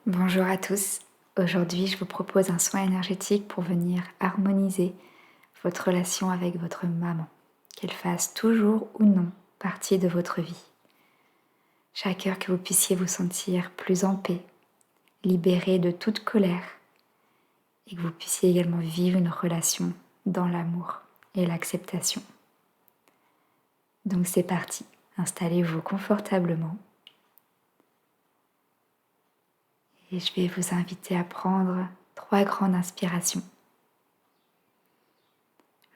Bonjour à tous. Aujourd'hui, je vous propose un soin énergétique pour venir harmoniser votre relation avec votre maman, qu'elle fasse toujours ou non partie de votre vie. Chaque heure que vous puissiez vous sentir plus en paix, libéré de toute colère et que vous puissiez également vivre une relation dans l'amour et l'acceptation. Donc c'est parti, installez-vous confortablement et je vais vous inviter à prendre 3 grandes inspirations.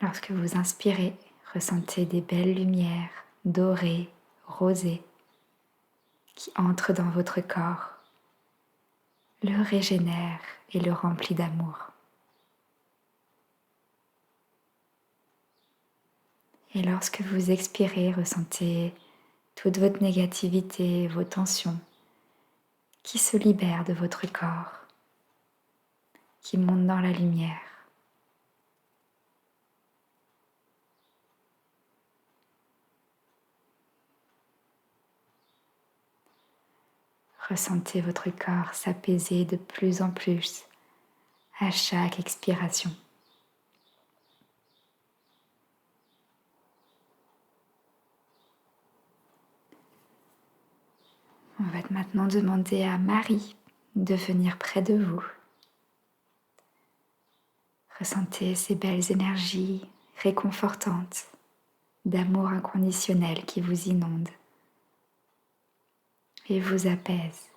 Lorsque vous inspirez, ressentez des belles lumières dorées, rosées, qui entrent dans votre corps, le régénèrent et le remplissent d'amour. Et lorsque vous expirez, ressentez toute votre négativité, vos tensions qui se libèrent de votre corps, qui montent dans la lumière. Ressentez votre corps s'apaiser de plus en plus à chaque expiration. On va maintenant demander à Marie de venir près de vous. Ressentez ces belles énergies réconfortantes d'amour inconditionnel qui vous inondent et vous apaisent,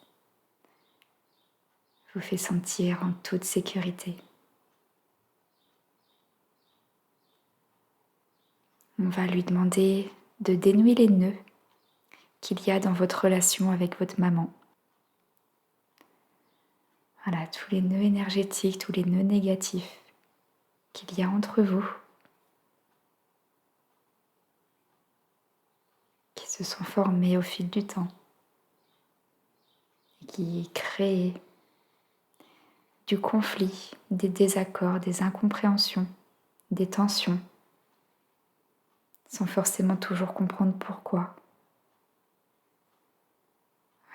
vous fait sentir en toute sécurité. On va lui demander de dénouer les nœuds qu'il y a dans votre relation avec votre maman. Voilà, tous les nœuds énergétiques, tous les nœuds négatifs qu'il y a entre vous, qui se sont formés au fil du temps et qui créent du conflit, des désaccords, des incompréhensions, des tensions, sans forcément toujours comprendre pourquoi.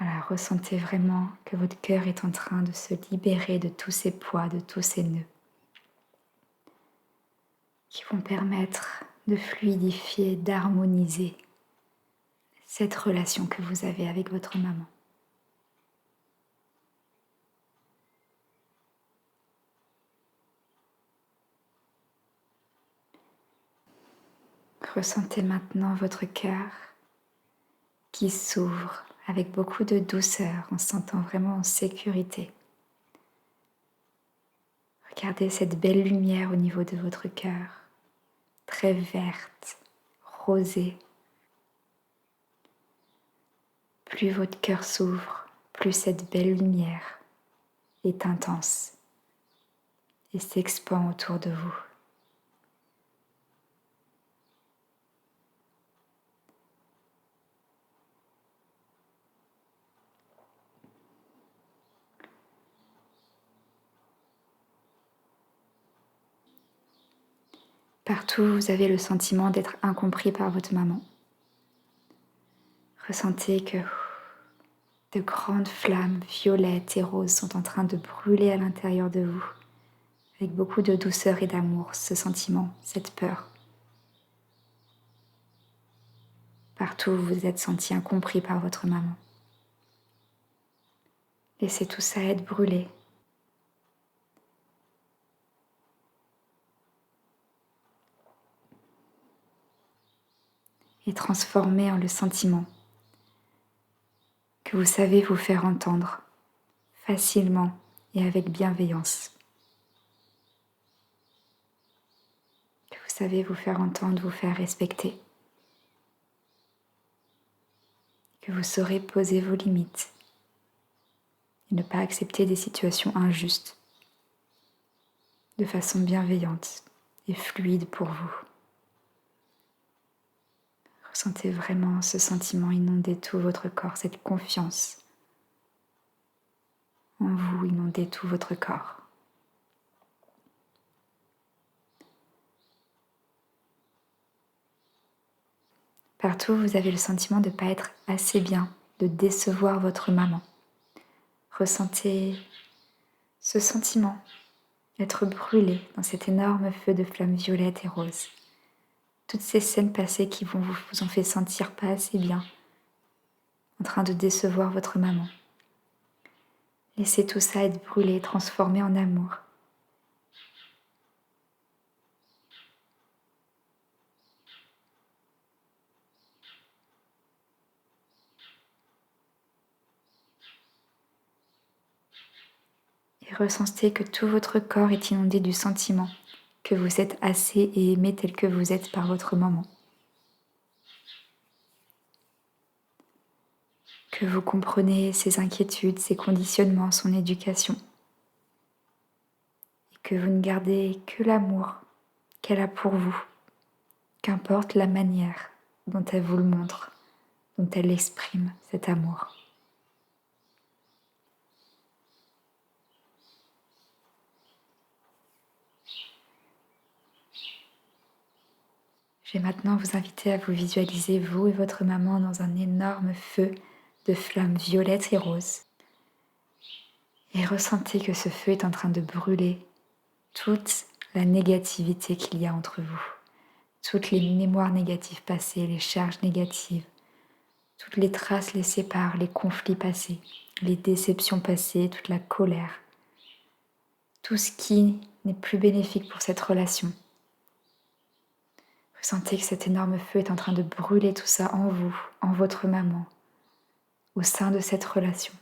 Voilà, ressentez vraiment que votre cœur est en train de se libérer de tous ces poids, de tous ces nœuds, qui vont permettre de fluidifier, d'harmoniser cette relation que vous avez avec votre maman. Ressentez maintenant votre cœur qui s'ouvre avec beaucoup de douceur en se sentant vraiment en sécurité. Regardez cette belle lumière au niveau de votre cœur, très verte, rosée. Plus votre cœur s'ouvre, plus cette belle lumière est intense et s'expand autour de vous. Partout, vous avez le sentiment d'être incompris par votre maman. Ressentez que de grandes flammes violettes et roses sont en train de brûler à l'intérieur de vous, avec beaucoup de douceur et d'amour, ce sentiment, cette peur. Partout, vous vous êtes senti incompris par votre maman. Laissez tout ça être brûlé. Et transformé en le sentiment que vous savez vous faire entendre facilement et avec bienveillance. Que vous savez vous faire entendre, vous faire respecter. Que vous saurez poser vos limites et ne pas accepter des situations injustes de façon bienveillante et fluide pour vous. Ressentez vraiment ce sentiment inonder tout votre corps, cette confiance en vous inonder tout votre corps. Partout, vous avez le sentiment de ne pas être assez bien, de décevoir votre maman. Ressentez ce sentiment d'être brûlé dans cet énorme feu de flammes violettes et roses. Toutes ces scènes passées qui vous ont fait sentir pas assez bien, en train de décevoir votre maman. Laissez tout ça être brûlé, transformé en amour. Et ressentez que tout votre corps est inondé du sentiment que vous êtes assez et aimé tel que vous êtes par votre maman. Que vous comprenez ses inquiétudes, ses conditionnements, son éducation. Et que vous ne gardez que l'amour qu'elle a pour vous, qu'importe la manière dont elle vous le montre, dont elle exprime cet amour. Je vais maintenant vous inviter à vous visualiser, vous et votre maman, dans un énorme feu de flammes violettes et roses. Et ressentez que ce feu est en train de brûler toute la négativité qu'il y a entre vous, toutes les mémoires négatives passées, les charges négatives, toutes les traces laissées par les conflits passés, les déceptions passées, toute la colère, tout ce qui n'est plus bénéfique pour cette relation. Ressentez que cet énorme feu est en train de brûler tout ça en vous, en votre maman, au sein de cette relation,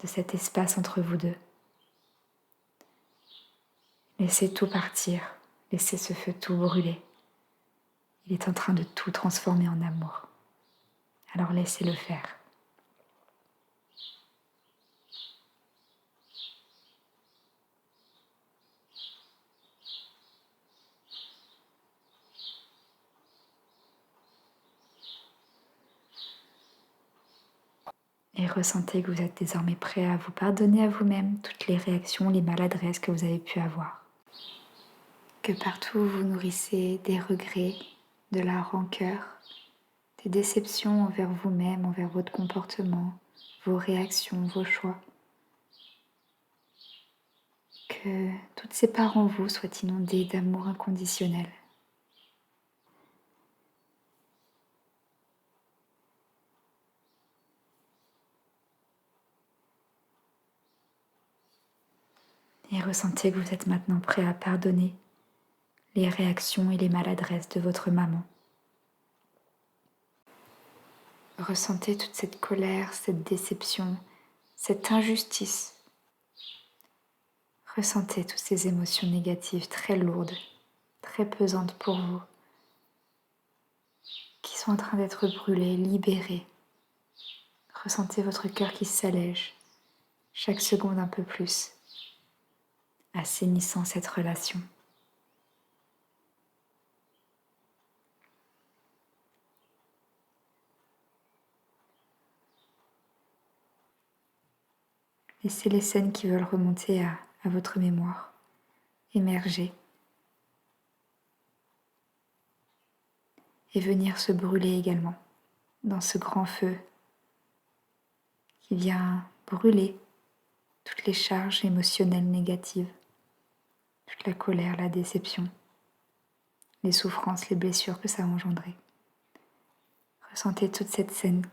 de cet espace entre vous deux. Laissez tout partir, laissez ce feu tout brûler. Il est en train de tout transformer en amour. Alors laissez-le faire. Et ressentez que vous êtes désormais prêt à vous pardonner à vous-même toutes les réactions, les maladresses que vous avez pu avoir. Que partout où vous nourrissez des regrets, de la rancœur, des déceptions envers vous-même, envers votre comportement, vos réactions, vos choix. Que toutes ces parts en vous soient inondées d'amour inconditionnel. Et ressentez que vous êtes maintenant prêt à pardonner les réactions et les maladresses de votre maman. Ressentez toute cette colère, cette déception, cette injustice. Ressentez toutes ces émotions négatives très lourdes, très pesantes pour vous, qui sont en train d'être brûlées, libérées. Ressentez votre cœur qui s'allège, chaque seconde un peu plus, assainissant cette relation. Laissez les scènes qui veulent remonter à votre mémoire émerger et venir se brûler également dans ce grand feu qui vient brûler toutes les charges émotionnelles négatives, toute la colère, la déception, les souffrances, les blessures que ça a engendrées. Ressentez toute cette scène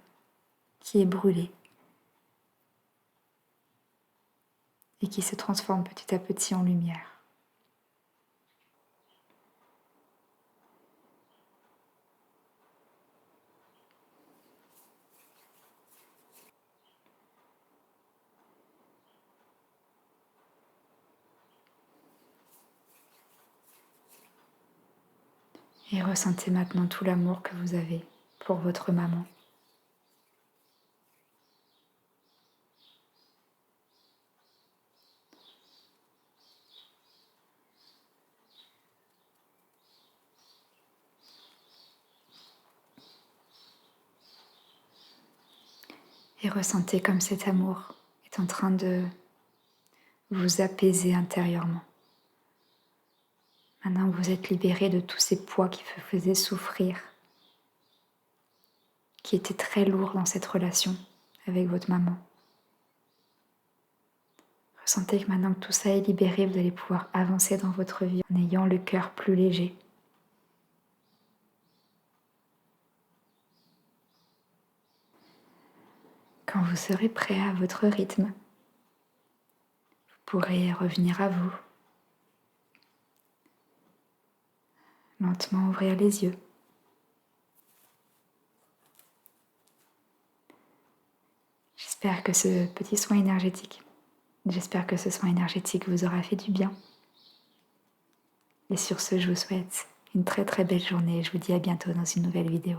qui est brûlée et qui se transforme petit à petit en lumière. Et ressentez maintenant tout l'amour que vous avez pour votre maman. Et ressentez comme cet amour est en train de vous apaiser intérieurement. Maintenant, vous êtes libéré de tous ces poids qui vous faisaient souffrir, qui étaient très lourds dans cette relation avec votre maman. sentez que maintenant que tout ça est libéré, vous allez pouvoir avancer dans votre vie en ayant le cœur plus léger. Quand vous serez prêt à votre rythme, vous pourrez revenir à vous, lentement ouvrir les yeux. J'espère que ce petit soin énergétique, vous aura fait du bien. Et sur ce, je vous souhaite une très très belle journée et je vous dis à bientôt dans une nouvelle vidéo.